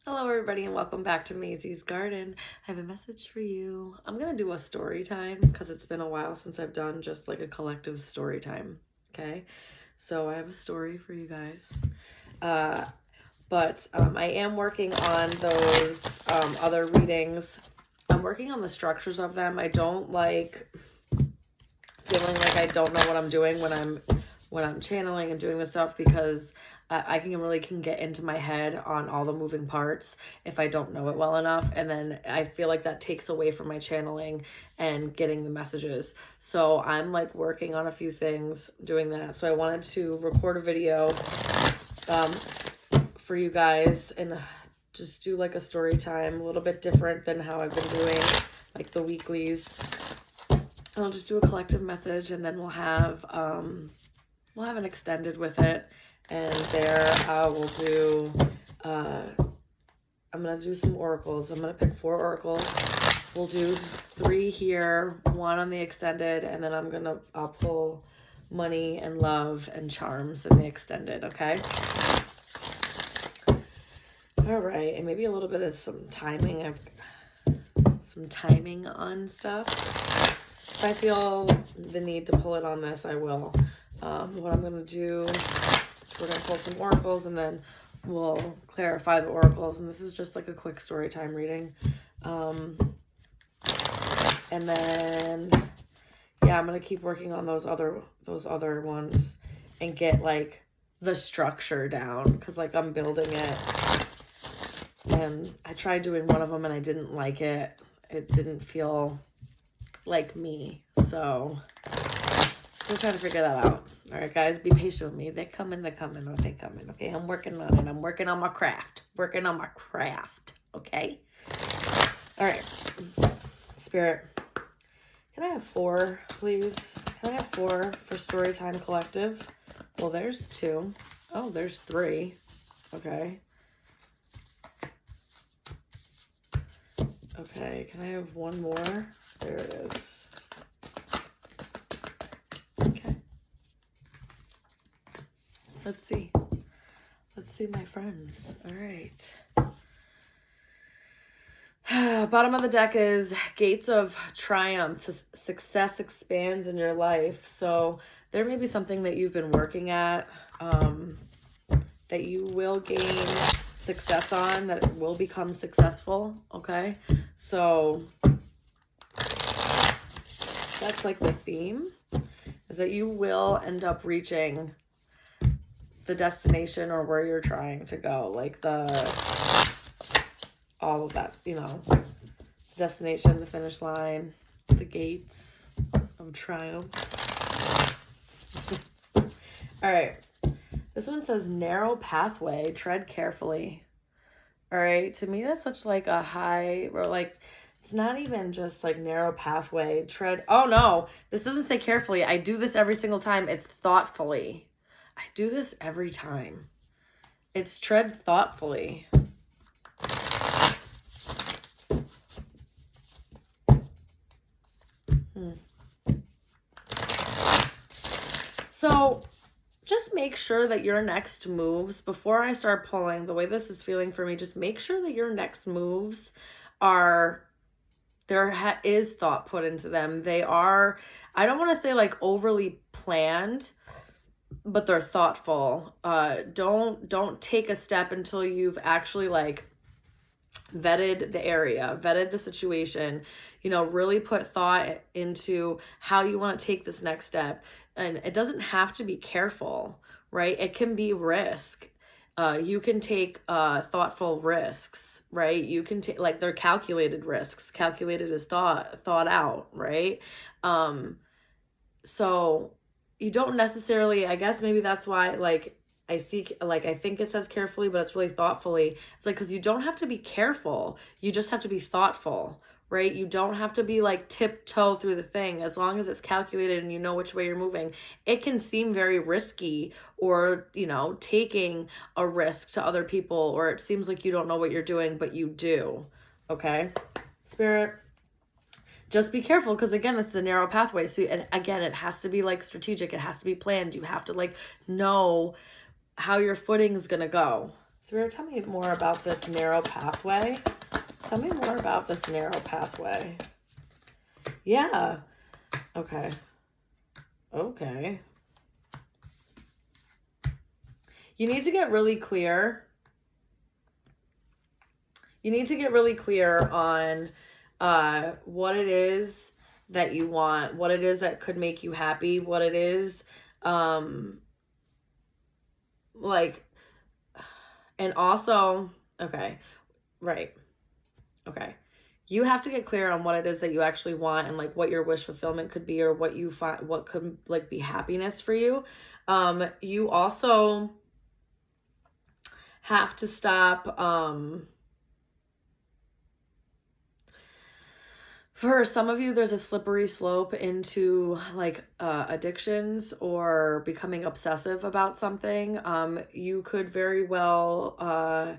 Hello everybody and welcome back to Mazysgarden. I have a message for you. I'm going to do a story time because it's been a while since I've done just like a collective story time. Okay, so I have a story for you guys. But I am working on those other readings. I'm working on the structures of them. I don't like feeling like I don't know what I'm doing when I'm channeling and doing this stuff because I can get into my head on all the moving parts if I don't know it well enough, and then I feel like that takes away from my channeling and getting the messages. So I'm like working on a few things doing that. So I wanted to record a video for you guys and just do like a story time, a little bit different than how I've been doing like the weeklies. And I'll just do a collective message, and then we'll have an extended with it. And there I will do, I'm going to do some oracles. I'm going to pick 4 oracles. We'll do 3 here, 1 on the extended, and then I'll pull money and love and charms in the extended, okay? All right, and maybe a little bit of some timing. I've some timing on stuff. If I feel the need to pull it on this, I will. What I'm going to do, we're going to pull some oracles and then we'll clarify the oracles. And this is just like a quick story time reading. And then, yeah, I'm going to keep working on those other ones and get like the structure down, because like I'm building it. And I tried doing one of them and I didn't like it. It didn't feel like me. So still trying to figure that out. All right, guys, be patient with me. They're coming, okay? I'm working on it. I'm working on my craft. Okay? All right. Spirit, can I have 4, please? Can I have 4 for Storytime Collective? Well, there's 2. Oh, there's 3. Okay. Okay, can I have 1 more? There it is. Okay. Let's see. Let's see, my friends. All right. Bottom of the deck is Gates of Triumph. Success expands in your life. So there may be something that you've been working at that you will gain success on, that it will become successful. Okay. So that's like the theme, is that you will end up reaching the destination or where you're trying to go, like all of that, destination, the finish line, the gates of triumph. All right, this one says narrow pathway, tread carefully. All right, to me that's such like a high, or like it's not even just like narrow pathway, tread. Oh no, this doesn't say carefully. I do this every single time. It's thoughtfully. I do this every time. It's tread thoughtfully. So just make sure that your next moves, before I start pulling, the way this is feeling for me, just make sure that your next moves is thought put into them. They are, I don't want to say like overly planned, but they're thoughtful. Don't take a step until you've actually like vetted the area, vetted the situation, really put thought into how you want to take this next step. And it doesn't have to be careful, right? It can be risk. You can take thoughtful risks, right? You can take, like, they're calculated risks. Calculated is thought out, right? So you don't necessarily, I guess maybe that's why, like, I think it says carefully, but it's really thoughtfully. It's like, because you don't have to be careful. You just have to be thoughtful, right? You don't have to be like tiptoe through the thing. As long as it's calculated and you know which way you're moving. It can seem very risky, or, taking a risk to other people, or it seems like you don't know what you're doing, but you do. Okay? Spirit, just be careful, because again, this is a narrow pathway. So again, it has to be like strategic. It has to be planned. You have to like know how your footing is going to go. Spirit, tell me more about this narrow pathway. Tell me more about this narrow pathway. Yeah. Okay. Okay. You need to get really clear. You need to get really clear on what it is that you want, what it is that could make you happy, what it is, like, and also, okay, right, okay. You have to get clear on what it is that you actually want and like what your wish fulfillment could be, or what you find, what could like be happiness for you. You also have to stop, for some of you, there's a slippery slope into like addictions or becoming obsessive about something. You could very well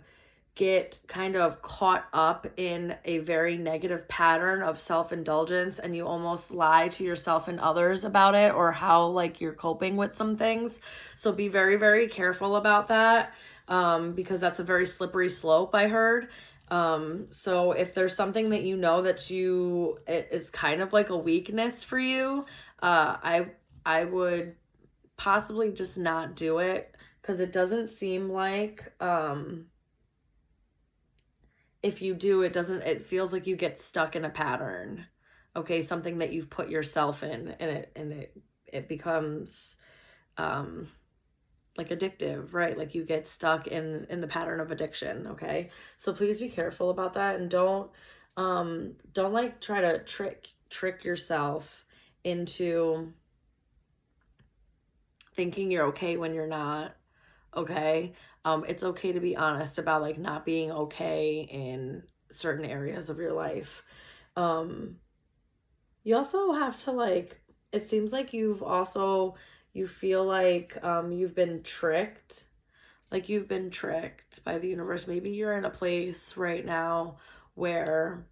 get kind of caught up in a very negative pattern of self-indulgence, and you almost lie to yourself and others about it, or how like you're coping with some things. So be very, very careful about that, because that's a very slippery slope, I heard. So if there's something that you know that it's kind of like a weakness for you, I would possibly just not do it, because it doesn't seem like, if you do, it feels like you get stuck in a pattern. Okay, something that you've put yourself in, and it becomes like addictive, right? Like you get stuck in the pattern of addiction. Okay, so please be careful about that, and don't like try to trick yourself into thinking you're okay when you're not. Okay, it's okay to be honest about like not being okay in certain areas of your life. You also have to like, it seems like you feel like you've been tricked. Like you've been tricked by the universe. Maybe you're in a place right now where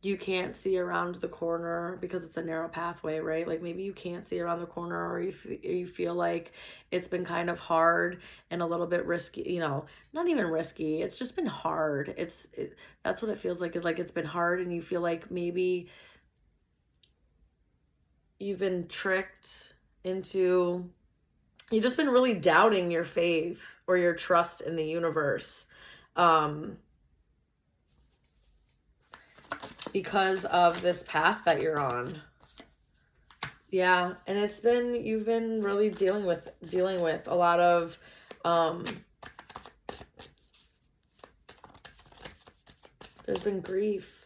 you can't see around the corner because it's a narrow pathway, right? Like maybe you can't see around the corner, or you feel like it's been kind of hard and a little bit risky, not even risky. It's just been hard. That's what it feels like. Like it's been hard, and you feel like maybe you've been tricked into, you've just been really doubting your faith or your trust in the universe. Because of this path that you're on. Yeah, and you've been really dealing with a lot of there's been grief.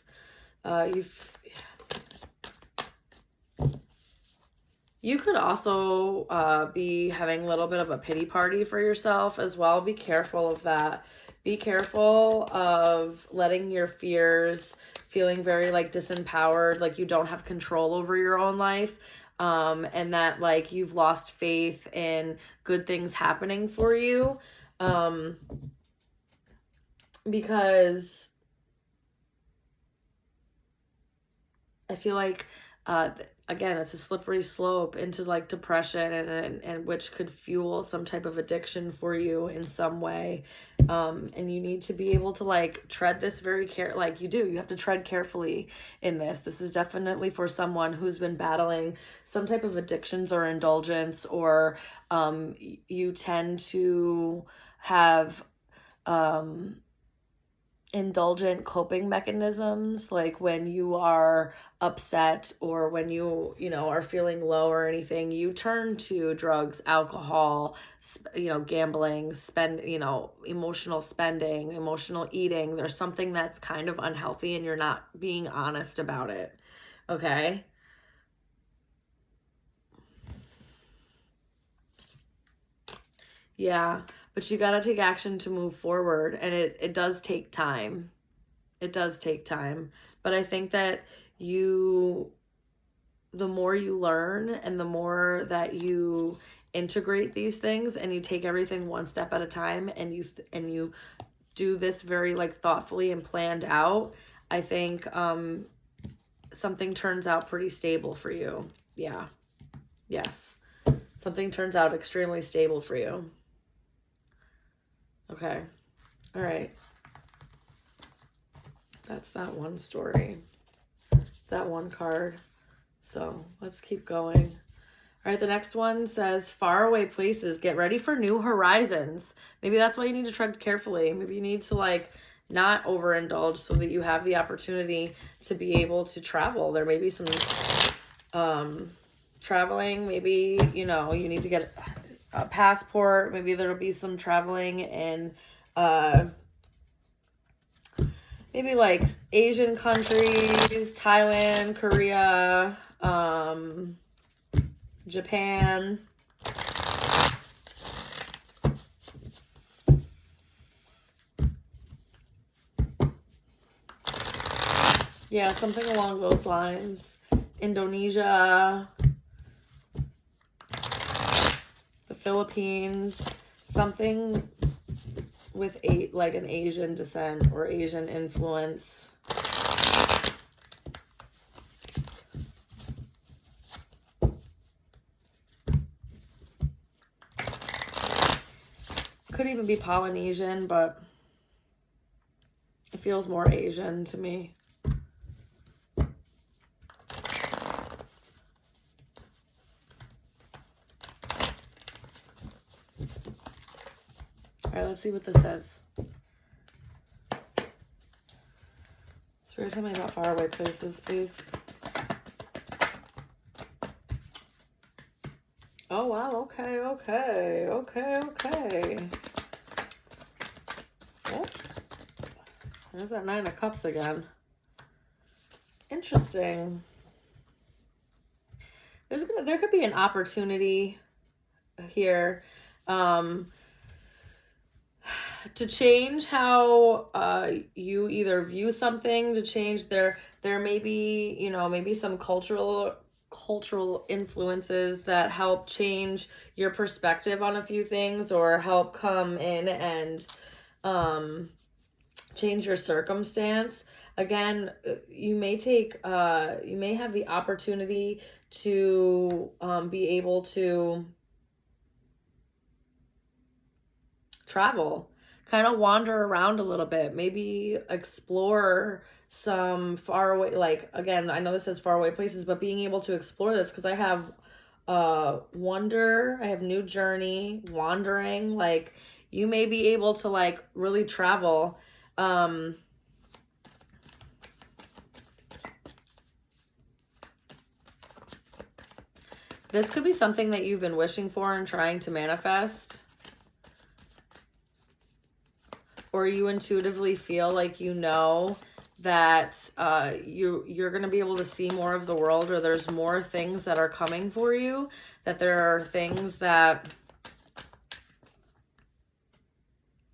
You could also be having a little bit of a pity party for yourself as well. Be careful of that. Be careful of letting your fears, feeling very like disempowered, like you don't have control over your own life, and that like you've lost faith in good things happening for you, because I feel like again, it's a slippery slope into like depression, and which could fuel some type of addiction for you in some way. And you need to be able to like tread this very you have to tread carefully in this. This is definitely for someone who's been battling some type of addictions or indulgence, or you tend to have indulgent coping mechanisms, like when you are upset, or when you are feeling low or anything, you turn to drugs, alcohol, gambling, emotional spending, emotional eating. There's something that's kind of unhealthy, and you're not being honest about it. Okay? Yeah, but you got to take action to move forward, and it does take time. It does take time. But I think that the more you learn, and the more that you integrate these things, and you take everything one step at a time, and you do this very like thoughtfully and planned out, I think something turns out pretty stable for you. Yeah. Yes. Something turns out extremely stable for you. Okay. All right. That's that one story. That one card. So let's keep going. All right, the next one says faraway places. Get ready for new horizons. Maybe that's why you need to tread carefully. Maybe you need to like not overindulge so that you have the opportunity to be able to travel. There may be some traveling. Maybe, you know, you need to get a passport. Maybe there'll be some traveling in maybe like Asian countries, Thailand, Korea, Japan. Yeah, something along those lines. Indonesia, the Philippines, something with like an Asian descent or Asian influence. Could even be Polynesian, but it feels more Asian to me. All right, let's see what this says. Spirit, tell me about faraway places, please. Oh, wow. Okay. Oh, there's that Nine of Cups again. Interesting. There could be an opportunity here to change how you either view something, to change there may be, you know, maybe some cultural influences that help change your perspective on a few things, or help come in and change your circumstance. Again, you may have the opportunity to be able to travel, kind of wander around a little bit, maybe explore some far away, like, again, I know this says far away places, but being able to explore this, because I have wonder, I have new journey, wandering, like you may be able to like really travel. This could be something that you've been wishing for and trying to manifest. Or you intuitively feel like you know that you're going to be able to see more of the world, or there's more things that are coming for you, that there are things that,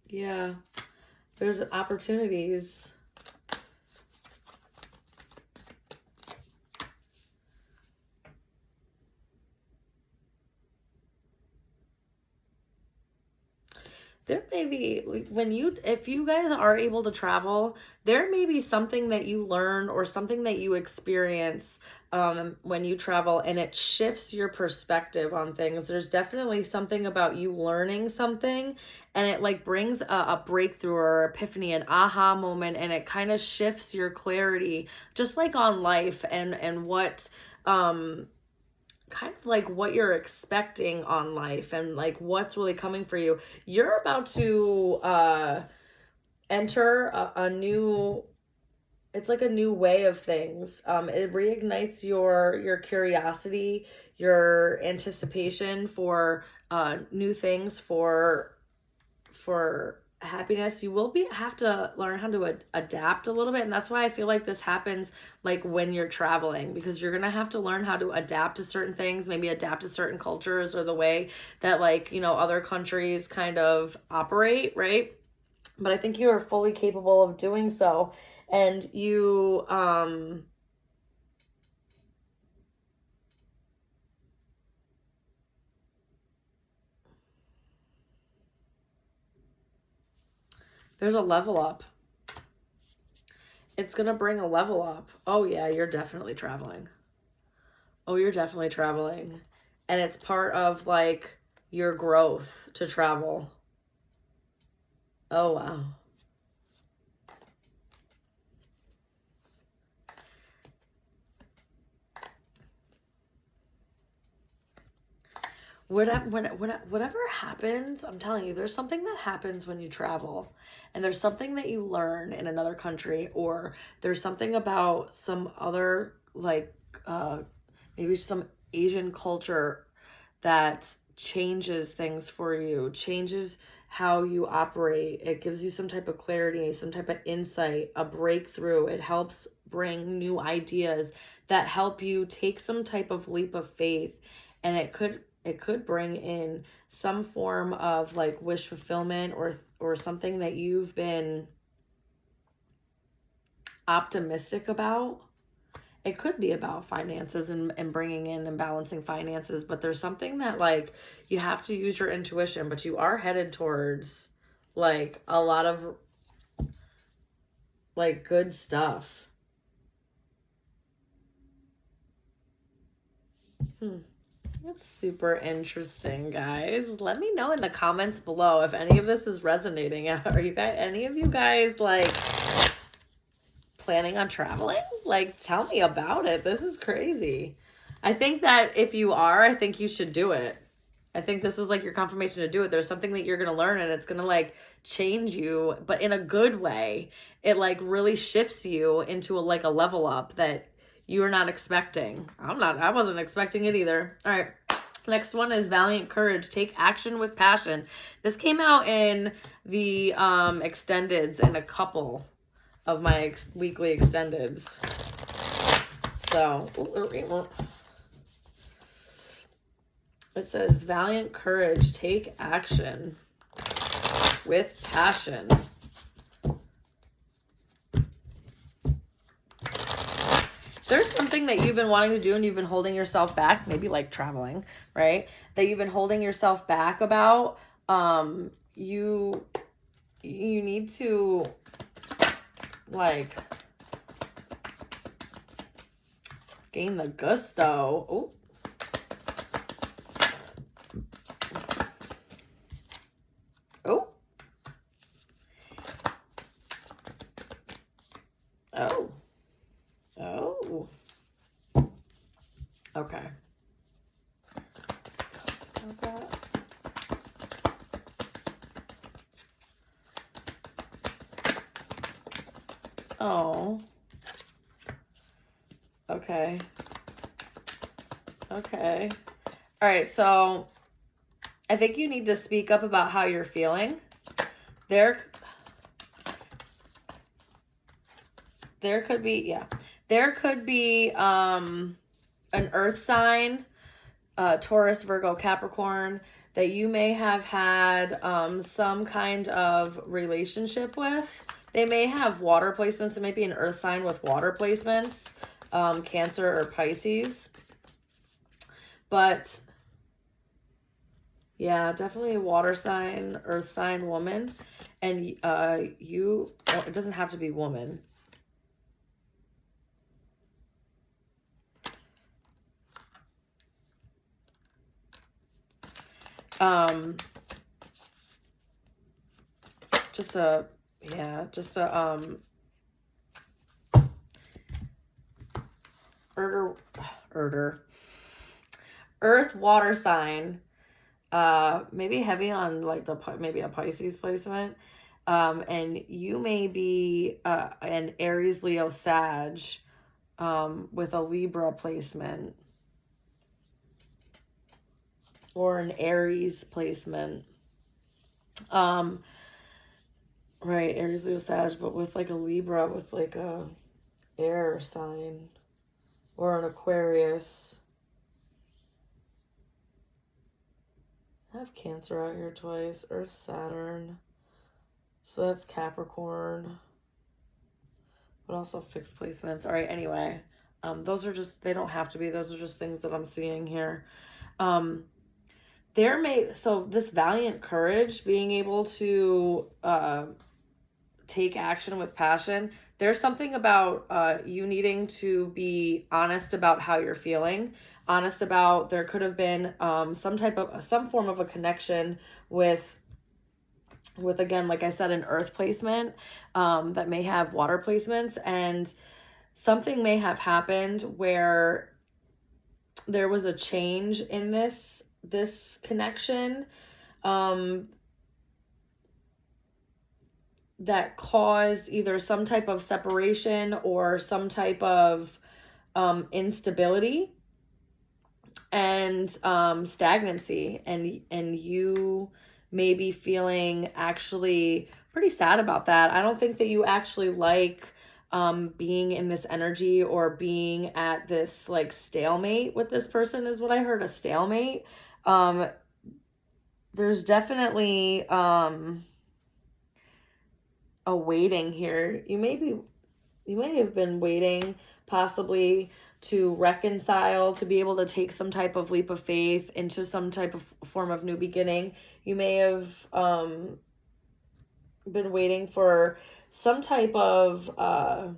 yeah, there's opportunities. There may be, if you guys are able to travel, there may be something that you learn or something that you experience when you travel, and it shifts your perspective on things. There's definitely something about you learning something, and it like brings a breakthrough or epiphany, an aha moment, and it kind of shifts your clarity, just like on life and what kind of like what you're expecting on life and like what's really coming for you. You're about to enter a new, it's like a new way of things. It reignites your curiosity, your anticipation for new things, for happiness. You will have to learn how to adapt a little bit, and that's why I feel like this happens like when you're traveling, because you're gonna have to learn how to adapt to certain things, maybe adapt to certain cultures or the way that, like, you know, other countries kind of operate, right? But I think you are fully capable of doing so, and you there's a level up. It's gonna bring a level up. Oh yeah, you're definitely traveling. Oh, you're definitely traveling. And it's part of like your growth to travel. Oh, wow. whatever happens, I'm telling you, there's something that happens when you travel, and there's something that you learn in another country, or there's something about some other, like, maybe some Asian culture that changes things for you, changes how you operate. It gives you some type of clarity, some type of insight, a breakthrough. It helps bring new ideas that help you take some type of leap of faith, and it could bring in some form of like wish fulfillment, or something that you've been optimistic about. It could be about finances, and bringing in and balancing finances, but there's something that, like, you have to use your intuition, but you are headed towards like a lot of like good stuff. That's super interesting, guys. Let me know in the comments below if any of this is resonating. Are you guys, any of you guys, like, planning on traveling? Like, tell me about it. This is crazy. I think that if you are, I think you should do it. I think this is like your confirmation to do it. There's something that you're going to learn, and it's going to like change you, but in a good way. It like really shifts you into a level up that you are not expecting. I wasn't expecting it either. All right. Next one is Valiant Courage. Take action with passion. This came out in the extendeds, and a couple of my weekly extendeds. So it says Valiant Courage. Take action with passion. There's something that you've been wanting to do and you've been holding yourself back, maybe like traveling, right? That you've been holding yourself back about. You need to, like, gain the gusto. Oh. Oh. Oh. Oh. Okay. Oh. Okay. Okay. All right, so I think you need to speak up about how you're feeling. There could be, yeah. There could be an earth sign, Taurus, Virgo, Capricorn, that you may have had some kind of relationship with. They may have water placements. It may be an earth sign with water placements, Cancer or Pisces. But yeah, definitely a water sign, earth sign woman. And well, it doesn't have to be woman. Earth water sign, maybe heavy on like maybe a Pisces placement, and you may be an Aries, Leo, Sag, with a Libra placement, or an Aries placement. Right, Aries, Leo, Sag, but with like a Libra, with like a air sign, or an Aquarius. I have Cancer out here twice, Earth, Saturn. So that's Capricorn, but also fixed placements. All right, anyway, those are just, they don't have to be, those are just things that I'm seeing here. So this Valiant Courage, being able to take action with passion, there's something about you needing to be honest about how you're feeling, honest about, there could have been some form of a connection with again, like I said, an earth placement that may have water placements, and something may have happened where there was a change in this this connection that caused either some type of separation or some type of instability and stagnancy, and you may be feeling actually pretty sad about that. I don't think that you actually like being in this energy or being at this like stalemate with this person, is what I heard, a stalemate. There's definitely a waiting here. You may have been waiting possibly to reconcile, to be able to take some type of leap of faith into some type of form of new beginning. You may have been waiting for some type of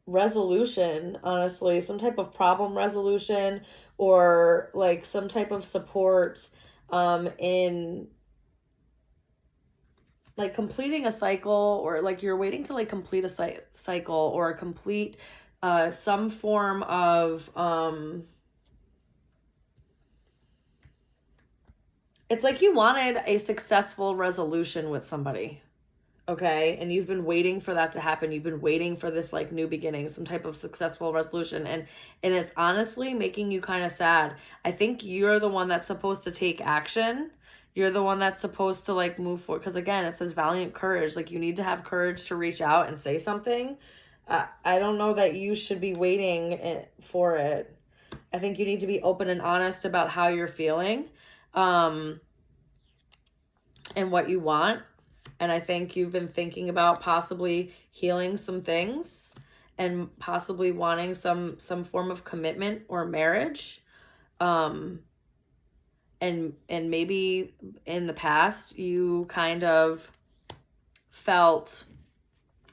resolution, honestly, some type of problem resolution, or like some type of support in like completing a cycle, or like you're waiting to like complete a cycle or complete some form of it's like you wanted a successful resolution with somebody, okay? And you've been waiting for that to happen. You've been waiting for this like new beginning, some type of successful resolution, and it's honestly making you kind of sad. I think you're the one that's supposed to take action. You're the one that's supposed to like move forward, because again, it says valiant courage. Like you need to have courage to reach out and say something. I don't know that you should be waiting for it. I think you need to be open and honest about how you're feeling and what you want. And I think you've been thinking about possibly healing some things and possibly wanting some form of commitment or marriage. And maybe in the past you kind of felt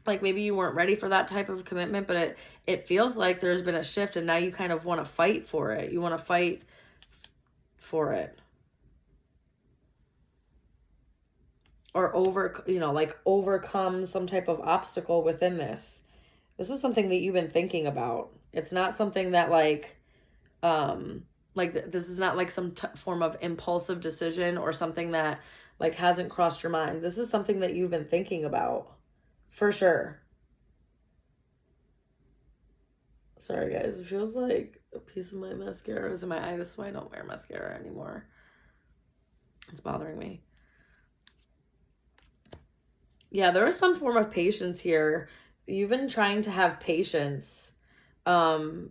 like maybe you weren't ready for that type of commitment, but it feels like there's been a shift, and now you kind of want to fight for it. You want to fight for it. Or overcome some type of obstacle within this. This is something that you've been thinking about. It's not something that this is not like some form of impulsive decision or something that like hasn't crossed your mind. This is something that you've been thinking about. For sure. Sorry, guys. It feels like a piece of my mascara is in my eye. This is why I don't wear mascara anymore. It's bothering me. Yeah, there is some form of patience here. You've been trying to have patience. Because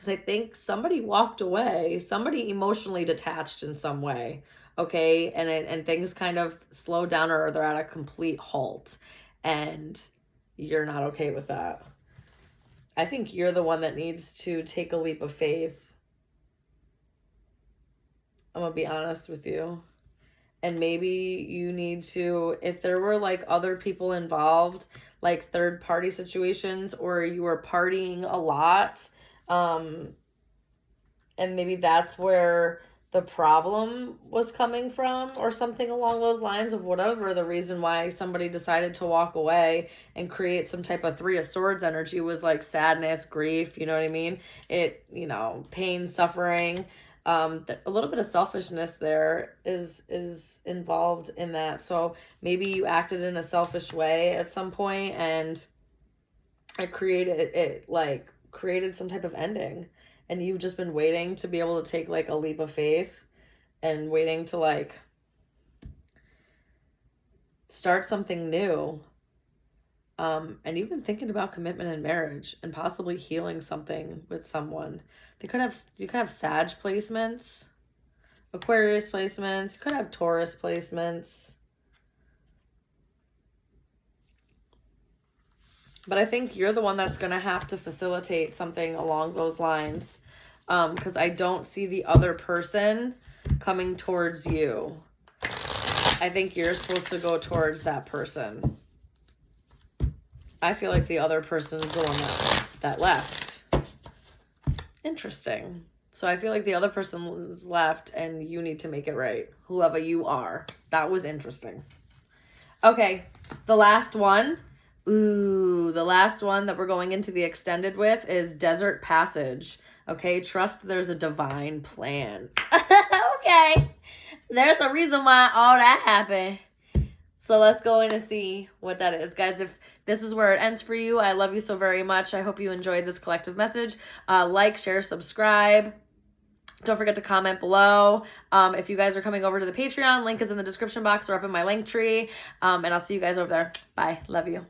I think somebody walked away. Somebody emotionally detached in some way. Okay, and things kind of slow down, or they're at a complete halt, and you're not okay with that. I think you're the one that needs to take a leap of faith. I'm gonna be honest with you. And maybe you need to, if there were like other people involved, like third party situations, or you were partying a lot, and maybe that's where the problem was coming from, or something along those lines, of whatever the reason why somebody decided to walk away and create some type of Three of Swords energy, was like sadness, grief, you know what I mean? Pain, suffering, a little bit of selfishness there is involved in that. So maybe you acted in a selfish way at some point, and it created some type of ending. And you've just been waiting to be able to take like a leap of faith, and waiting to like start something new. And you've been thinking about commitment and marriage, and possibly healing something with someone. You could have Sag placements, Aquarius placements, you could have Taurus placements. But I think you're the one that's going to have to facilitate something along those lines, because I don't see the other person coming towards you. I think you're supposed to go towards that person. I feel like the other person is the one that left. Interesting. So I feel like the other person is left, and you need to make it right, whoever you are. That was interesting. Okay, the last one. Ooh, the last one that we're going into the extended with is Desert Passage. Okay, trust there's a divine plan. Okay, there's a reason why all that happened. So let's go in and see what that is. Guys, if this is where it ends for you, I love you so very much. I hope you enjoyed this collective message. Like, share, subscribe. Don't forget to comment below. If you guys are coming over to the Patreon, link is in the description box or up in my link tree. And I'll see you guys over there. Bye. Love you.